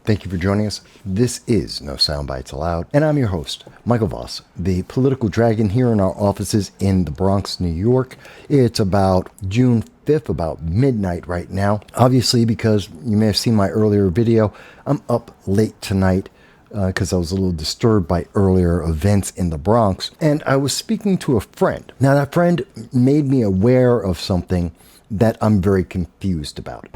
Thank you for joining us. This is No Soundbites Allowed, and I'm your host, Michael Voss, the political dragon here in our offices in the Bronx, New York. It's about June 5th, about midnight right now. Obviously, because you may have seen my earlier video, I'm up late tonight because I was a little disturbed by earlier events in the Bronx, and I was speaking to a friend. Now, that friend made me aware of something that I'm very confused about.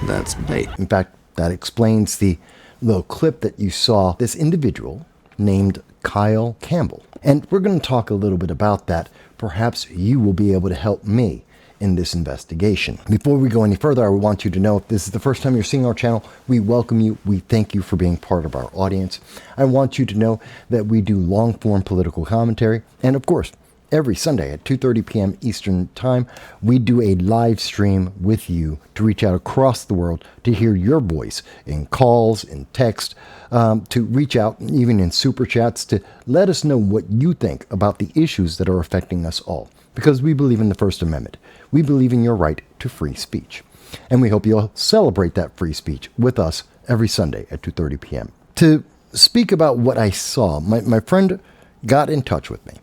That's bait. In fact, that explains the little clip that you saw, this individual named Kyle Campbell. And we're going to talk a little bit about that. Perhaps you will be able to help me in this investigation. Before we go any further, I want you to know if this is the first time you're seeing our channel, we welcome you. We thank you for being part of our audience. I want you to know that we do long-form political commentary. And of course, every Sunday at 2:30 p.m. Eastern Time, we do a live stream with you to reach out across the world to hear your voice in calls, in text, to reach out even in super chats to let us know what you think about the issues that are affecting us all. Because we believe in the First Amendment. We believe in your right to free speech. And we hope you'll celebrate that free speech with us every Sunday at 2:30 p.m. To speak about what I saw, my friend got in touch with me.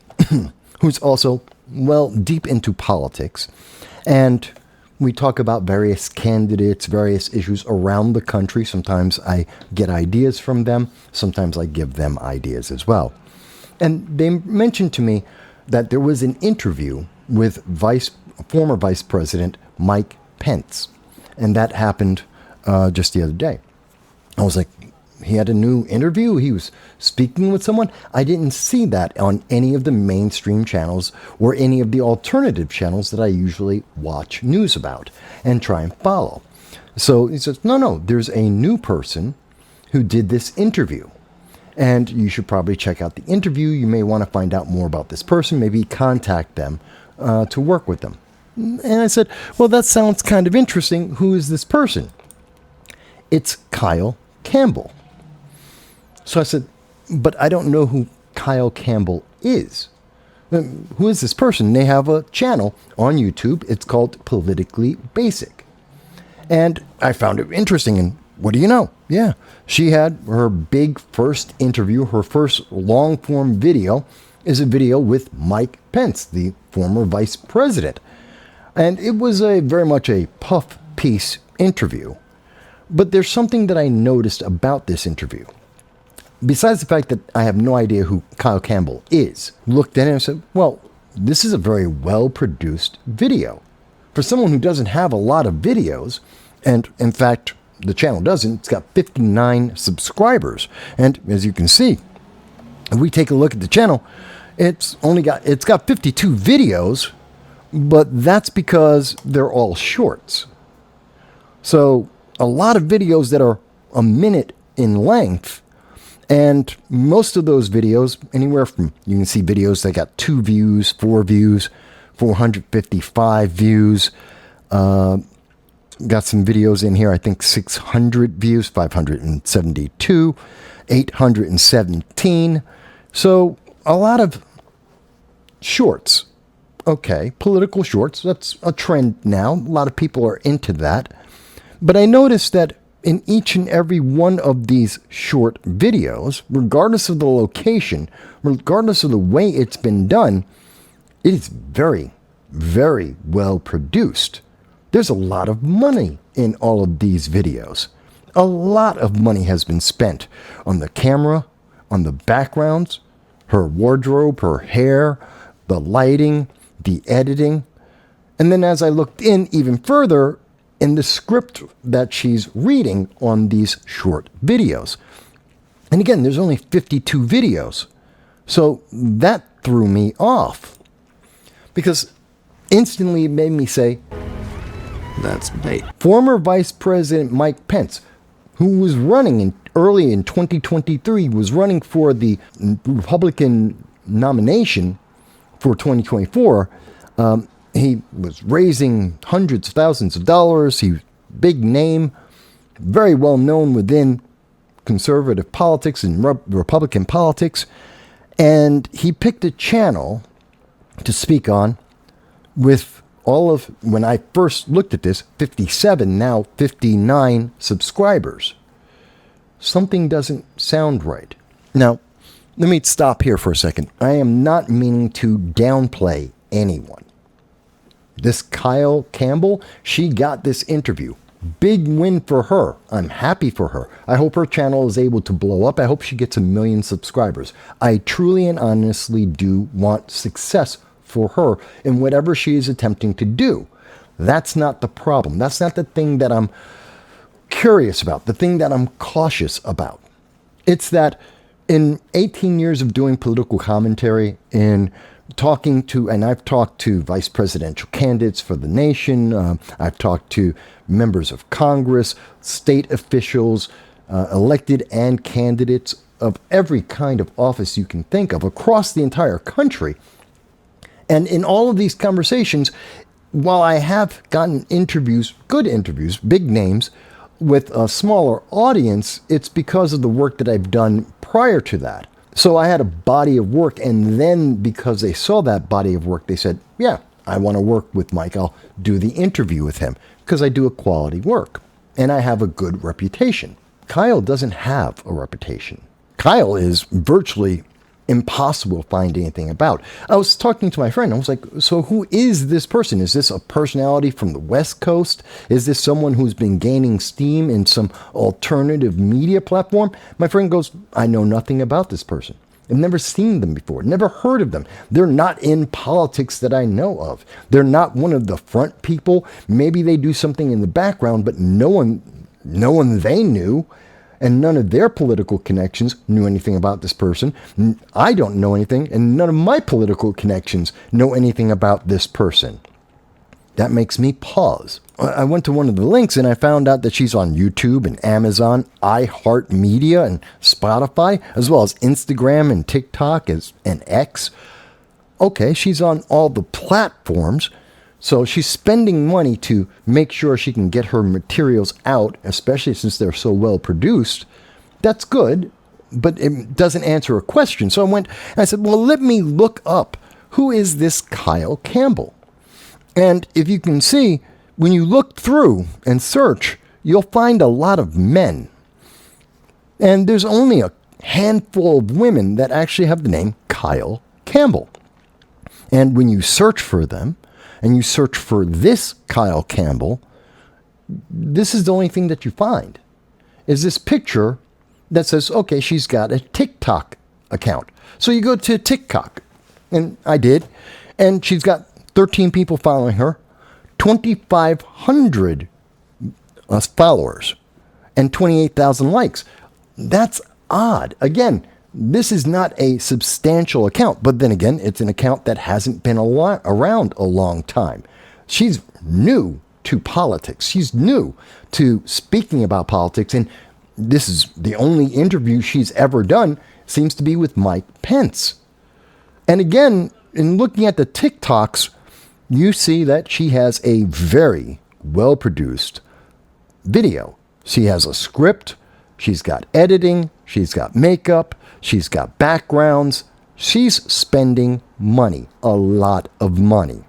Who's also, well, deep into politics. And we talk about various candidates, various issues around the country. Sometimes I get ideas from them. Sometimes I give them ideas as well. And they mentioned to me that there was an interview with former Vice President Mike Pence. And that happened just the other day. I was like, he had a new interview. He was speaking with someone. I didn't see that on any of the mainstream channels or any of the alternative channels that I usually watch news about and try and follow. So he says, no, there's a new person who did this interview. And you should probably check out the interview. You may want to find out more about this person, maybe contact them to work with them. And I said, well, that sounds kind of interesting. Who is this person? It's Kyle Campbell. So I said, but I don't know who Kyle Campbell is. Who is this person? They have a channel on YouTube. It's called Politically Basic. And I found it interesting. And what do you know? Yeah, she had her big first interview. Her first long-form video is a video with Mike Pence, the former vice president. And it was very much a puff piece interview. But there's something that I noticed about this interview. Besides the fact that I have no idea who Kyle Campbell is, looked at it and said, well, this is a very well-produced video. For someone who doesn't have a lot of videos, and in fact, the channel doesn't, it's got 59 subscribers. And as you can see, if we take a look at the channel, it's got 52 videos, but that's because they're all shorts. So a lot of videos that are a minute in length. And most of those videos, anywhere from, you can see videos that got 2 views, 4 views, 455 views. Got some videos in here, I think 600 views, 572, 817. So a lot of shorts. Okay, political shorts, that's a trend now. A lot of people are into that. But I noticed that in each and every one of these short videos, regardless of the location, regardless of the way it's been done, it is very, very well produced. There's a lot of money in all of these videos. A lot of money has been spent on the camera, on the backgrounds, her wardrobe, her hair, the lighting, the editing. And then as I looked in even further, in the script that she's reading on these short videos. And again, there's only 52 videos. So that threw me off. Because instantly it made me say, that's bait. Former Vice President Mike Pence, who was running early in 2023, was running for the Republican nomination for 2024, he was raising hundreds of thousands of dollars. He was a big name, very well known within conservative politics and Republican politics. And he picked a channel to speak on with all of, when I first looked at this, 57, now 59 subscribers. Something doesn't sound right. Now, let me stop here for a second. I am not meaning to downplay anyone. This Kyle Campbell, she got this interview. Big win for her. I'm happy for her. I hope her channel is able to blow up. I hope she gets 1 million subscribers. I truly and honestly do want success for her in whatever she is attempting to do. That's not the problem. That's not the thing that I'm curious about, the thing that I'm cautious about. It's that in 18 years of doing political commentary, in talking to, and I've talked to vice presidential candidates for the nation, I've talked to members of Congress, state officials, elected and candidates of every kind of office you can think of across the entire country. And in all of these conversations, while I have gotten interviews, good interviews, big names, with a smaller audience, it's because of the work that I've done prior to that. So I had a body of work, and then because they saw that body of work, they said, yeah, I want to work with Mike. I'll do the interview with him because I do a quality work and I have a good reputation. Kyle doesn't have a reputation. Kyle is virtually impossible to find anything about. I was talking to my friend. I was like, so who is this person? Is this a personality from the West Coast? Is this someone who's been gaining steam in some alternative media platform? My friend goes, I know nothing about this person. I've never seen them before, never heard of them. They're not in politics that I know of. They're not one of the front people. Maybe they do something in the background, but no one they knew, and none of their political connections knew anything about this person. I don't know anything, and none of my political connections know anything about this person. That makes me pause. I went to one of the links and I found out that she's on YouTube and Amazon, iHeartMedia and Spotify, as well as Instagram and TikTok and X. Okay, she's on all the platforms. So she's spending money to make sure she can get her materials out, especially since they're so well produced. That's good, but it doesn't answer a question. So I went and I said, well, let me look up, who is this Kyle Campbell? And if you can see, when you look through and search, you'll find a lot of men. And there's only a handful of women that actually have the name Kyle Campbell. And when you search for them, and you search for this Kyle Campbell, this is the only thing that you find, is this picture that says, okay, she's got a TikTok account. So you go to TikTok, and I did, and she's got 13 people following her, 2,500 followers, and 28,000 likes. That's odd. Again, this is not a substantial account, but then again, it's an account that hasn't been around a long time. She's new to politics. She's new to speaking about politics, and this is the only interview she's ever done seems to be with Mike Pence. And again, in looking at the TikToks, you see that she has a very well-produced video. She has a script, she's got editing, she's got makeup, she's got backgrounds. She's spending money, a lot of money.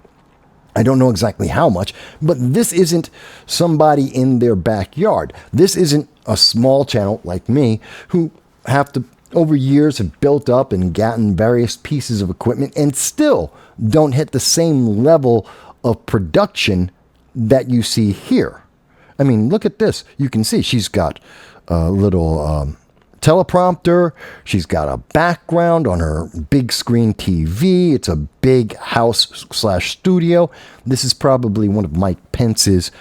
I don't know exactly how much, but this isn't somebody in their backyard. This isn't a small channel like me who have to, over years, have built up and gotten various pieces of equipment and still don't hit the same level of production that you see here. I mean, look at this. You can see she's got a little teleprompter. She's got a background on her big screen TV. It's a big house/studio. This is probably one of Mike Pence's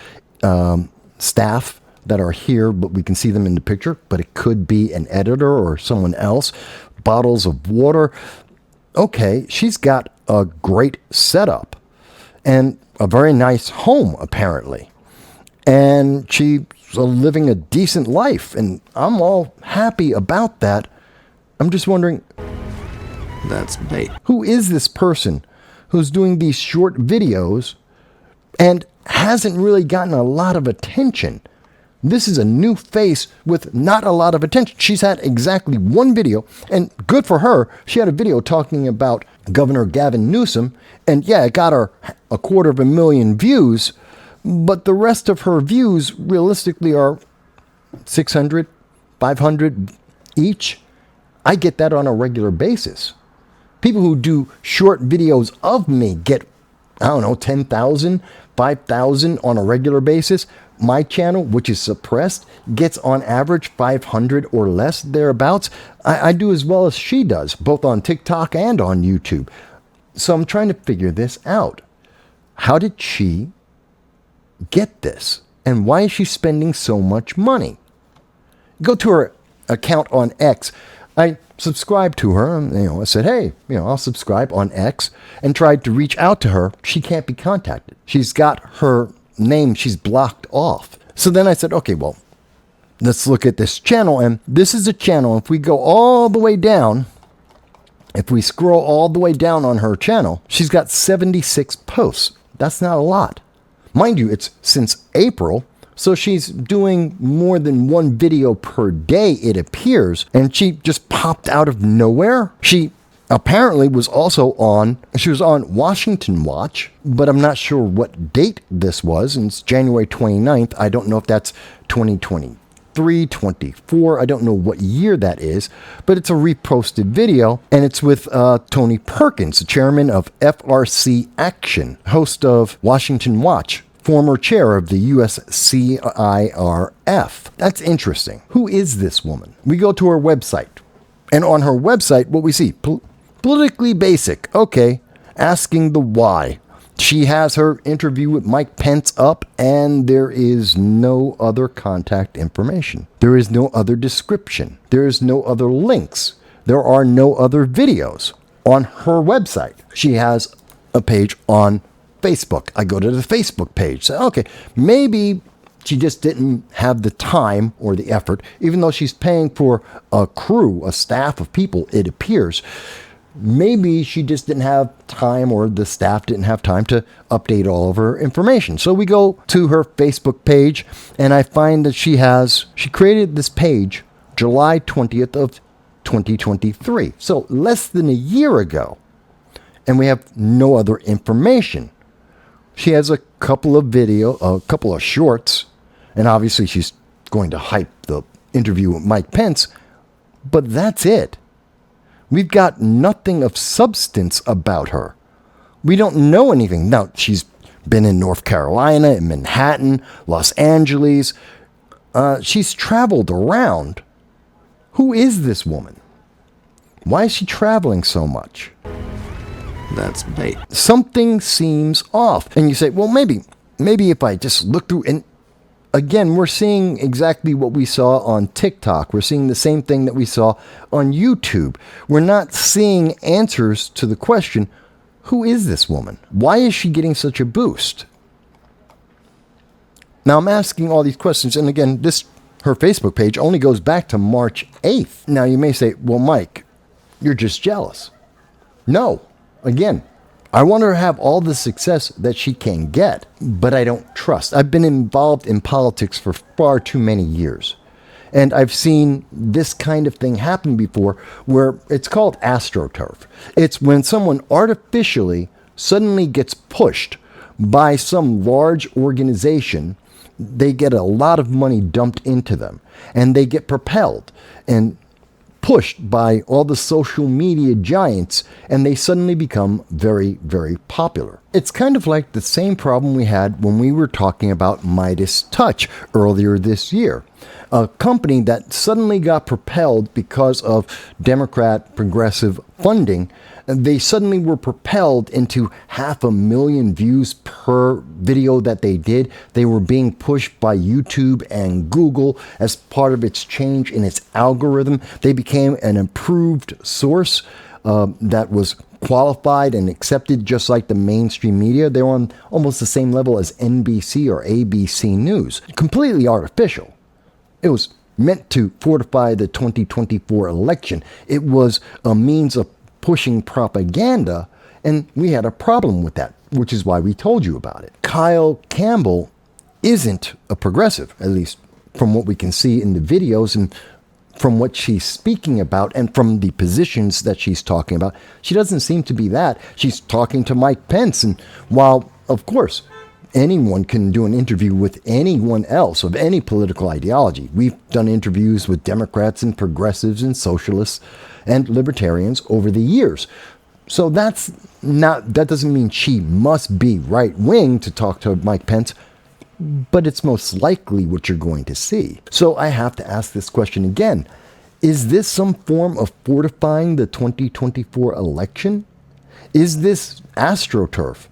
staff that are here, but we can see them in the picture, but it could be an editor or someone else. Bottles of water. Okay, she's got a great setup and a very nice home, apparently. And she's living a decent life, and I'm all happy about that. I'm just wondering, That's bait. who is this person who's doing these short videos and hasn't really gotten a lot of attention? This is a new face with not a lot of attention. She's had exactly one video, and good for her. She had a video talking about Governor Gavin Newsom, and yeah, it got her 250,000 views, but the rest of her views realistically are 600, 500 each. I get that on a regular basis. People who do short videos of me get, I don't know, 10,000, 5,000 on a regular basis. My channel, which is suppressed, gets on average 500 or less, thereabouts. I do as well as she does, both on TikTok and on YouTube. So I'm trying to figure this out. How did she get this? And why is she spending so much money? Go to her account on X. I subscribed to her, and I said, hey, I'll subscribe on X, and tried to reach out to her. She can't be contacted. She's got her name, she's blocked off. So then I said, okay, well, let's look at this channel. And this is a channel, if we go all the way down, if we scroll all the way down on her channel, she's got 76 posts. That's not a lot. Mind you, it's since April. So she's doing more than one video per day, it appears, and she just popped out of nowhere. She apparently was on Washington Watch, but I'm not sure what date this was, and it's January 29th. I don't know if that's 2023, 24. I don't know what year that is, but it's a reposted video, and it's with Tony Perkins, the chairman of FRC Action, host of Washington Watch, former chair of the USCIRF. That's interesting. Who is this woman? We go to her website. And on her website, what we see, politically basic. Okay, asking the why. She has her interview with Mike Pence up, and there is no other contact information. There is no other description. There is no other links. There are no other videos on her website. She has a page on Facebook. I go to the Facebook page. So, okay, maybe she just didn't have the time or the effort, even though she's paying for a crew, a staff of people, it appears. Maybe she just didn't have time, or the staff didn't have time to update all of her information. So we go to her Facebook page, and I find that she created this page July 20th of 2023. So less than a year ago. And we have no other information. She has a couple of shorts, and obviously she's going to hype the interview with Mike Pence, but that's it. We've got nothing of substance about her. We don't know anything. Now, she's been in North Carolina, in Manhattan, Los Angeles. She's traveled around. Who is this woman? Why is she traveling so much? That's bait. Something seems off. And you say, well, maybe if I just look through, and again, we're seeing exactly what we saw on TikTok. We're seeing the same thing that we saw on YouTube. We're not seeing answers to the question, who is this woman? Why is she getting such a boost? Now, I'm asking all these questions, and again, her Facebook page only goes back to March 8th. Now, you may say, well, Mike, you're just jealous. No. Again, I want her to have all the success that she can get, but I don't trust. I've been involved in politics for far too many years, and I've seen this kind of thing happen before, where it's called astroturf. It's when someone artificially suddenly gets pushed by some large organization. They get a lot of money dumped into them, and they get propelled and pushed by all the social media giants, and they suddenly become very, very popular. It's kind of like the same problem we had when we were talking about Meidas Touch earlier this year. A company that suddenly got propelled because of Democrat progressive funding. They suddenly were propelled into 500,000 views per video that they did. They were being pushed by YouTube and Google as part of its change in its algorithm. They became an improved source that was qualified and accepted just like the mainstream media. They were on almost the same level as NBC or ABC News. Completely artificial. It was meant to fortify the 2024 election. It was a means of pushing propaganda, and we had a problem with that, which is why we told you about it. Kyle Campbell isn't a progressive, at least from what we can see in the videos and from what she's speaking about and from the positions that she's talking about. She doesn't seem to be that. She's talking to Mike Pence, and while, of course, anyone can do an interview with anyone else of any political ideology. We've done interviews with Democrats and progressives and socialists and libertarians over the years. So that doesn't mean she must be right-wing to talk to Mike Pence, but it's most likely what you're going to see. So I have to ask this question again. Is this some form of fortifying the 2024 election? Is this AstroTurf?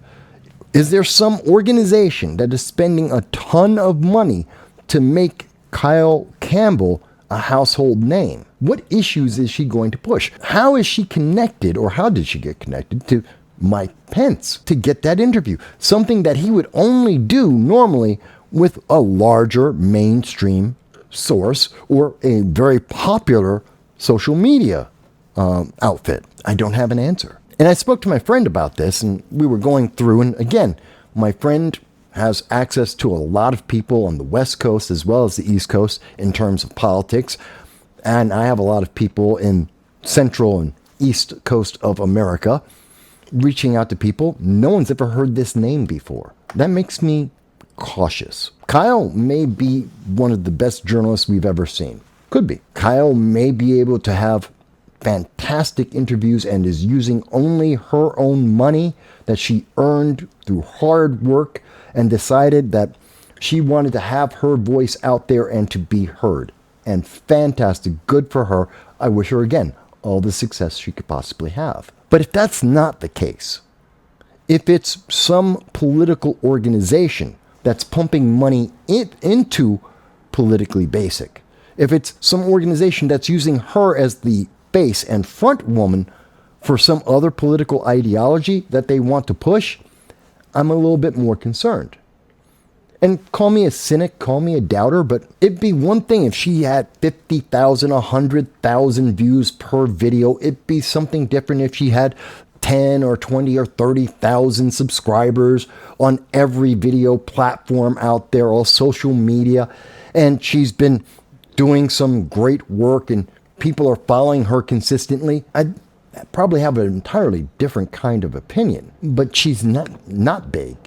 Is there some organization that is spending a ton of money to make Kyle Campbell a household name? What issues is she going to push? How is she connected, or how did she get connected to Mike Pence to get that interview? Something that he would only do normally with a larger mainstream source or a very popular social media outfit. I don't have an answer. And I spoke to my friend about this, and we were going through, and again, my friend has access to a lot of people on the West Coast as well as the East Coast in terms of politics, and I have a lot of people in Central and East Coast of America reaching out to people. No one's ever heard this name before. That makes me cautious. Kyle may be one of the best journalists we've ever seen. Could be. Kyle may be able to have fantastic interviews and is using only her own money that she earned through hard work and decided that she wanted to have her voice out there and to be heard. And fantastic. Good for her. I wish her, again, all the success she could possibly have. But if that's not the case, if it's some political organization that's pumping money into Politically Basic, if it's some organization that's using her as the face and front woman for some other political ideology that they want to push, I'm a little bit more concerned. And call me a cynic, call me a doubter, but it'd be one thing if she had 50,000, 100,000 views per video. It'd be something different if she had 10 or 20 or 30,000 subscribers on every video platform out there, all social media, and she's been doing some great work and people are following her consistently. I'd probably have an entirely different kind of opinion. But she's not big.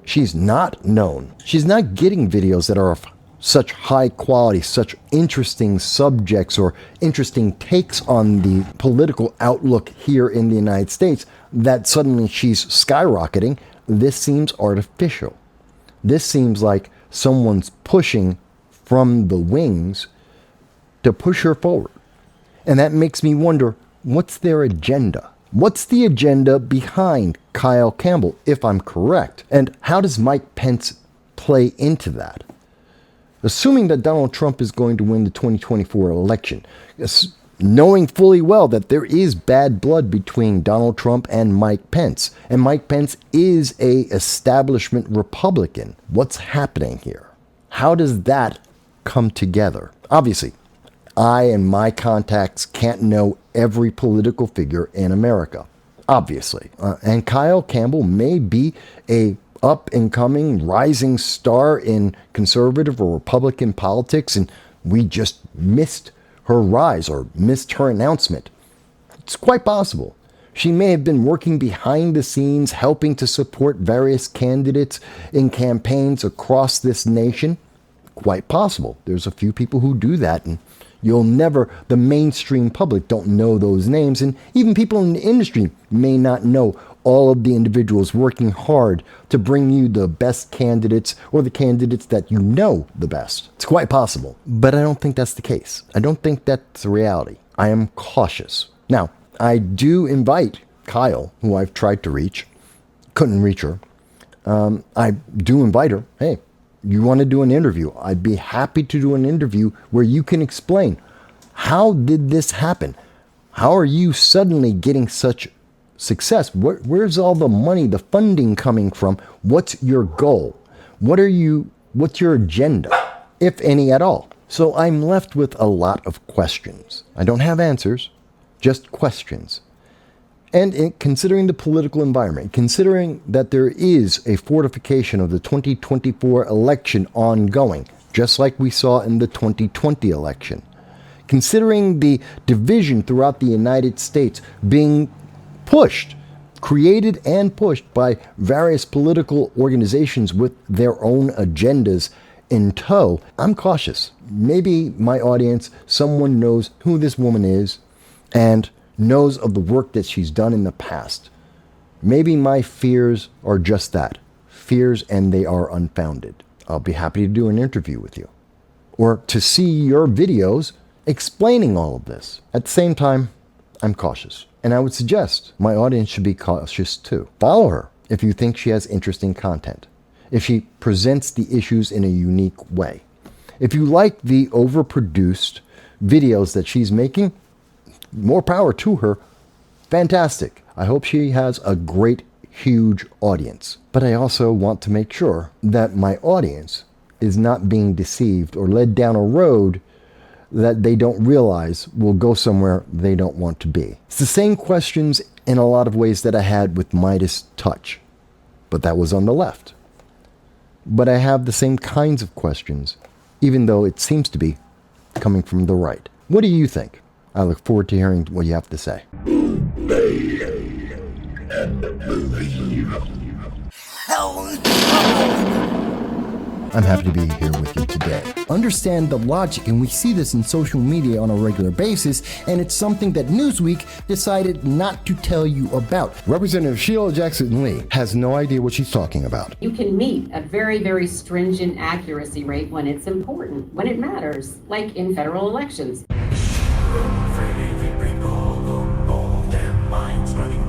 She's not known. She's not getting videos that are of such high quality, such interesting subjects or interesting takes on the political outlook here in the United States that suddenly she's skyrocketing. This seems artificial. This seems like someone's pushing from the wings to push her forward. And that makes me wonder, what's their agenda? What's the agenda behind Kyle Campbell, if I'm correct? And how does Mike Pence play into that? Assuming that Donald Trump is going to win the 2024 election, knowing fully well that there is bad blood between Donald Trump and Mike Pence, and Mike Pence is a establishment Republican, what's happening here? How does that come together? Obviously, I and my contacts can't know every political figure in America, obviously. And Kyle Campbell may be a up-and-coming rising star in conservative or Republican politics, and we just missed her rise or missed her announcement. It's quite possible. She may have been working behind the scenes, helping to support various candidates in campaigns across this nation. Quite possible. There's a few people who do that, and the mainstream public don't know those names, and even people in the industry may not know all of the individuals working hard to bring you the best candidates or the candidates that you know the best. It's quite possible, but I don't think that's the case. I don't think that's the reality. I am cautious. Now, I do invite Kyle, who I've tried to reach, couldn't reach her. I do invite her, hey, you want to do an interview? I'd be happy to do an interview where you can explain, how did this happen? How are you suddenly getting such success? Where's all the money, the funding coming from? What's your goal? What's your agenda, if any at all? So I'm left with a lot of questions. I don't have answers, just questions. And considering the political environment, considering that there is a fortification of the 2024 election ongoing, just like we saw in the 2020 election, considering the division throughout the United States being pushed created and pushed by various political organizations with their own agendas in tow, I'm cautious. Maybe my audience, someone knows who this woman is and knows of the work that she's done in the past. Maybe my fears are just that, fears, and they are unfounded. I'll be happy to do an interview with you or to see your videos explaining all of this. At the same time, I'm cautious. And I would suggest my audience should be cautious too. Follow her if you think she has interesting content, if she presents the issues in a unique way. If you like the overproduced videos that she's making, more power to her. Fantastic. I hope she has a great, huge audience. But I also want to make sure that my audience is not being deceived or led down a road that they don't realize will go somewhere they don't want to be. It's the same questions in a lot of ways that I had with Meidas Touch, but that was on the left. But I have the same kinds of questions, even though it seems to be coming from the right. What do you think? I look forward to hearing what you have to say. I'm happy to be here with you today. Understand the logic, and we see this in social media on a regular basis, and it's something that Newsweek decided not to tell you about. Representative Sheila Jackson Lee has no idea what she's talking about. You can meet a very, very stringent accuracy rate when it's important, when it matters, like in federal elections. Afraid we bring all their minds running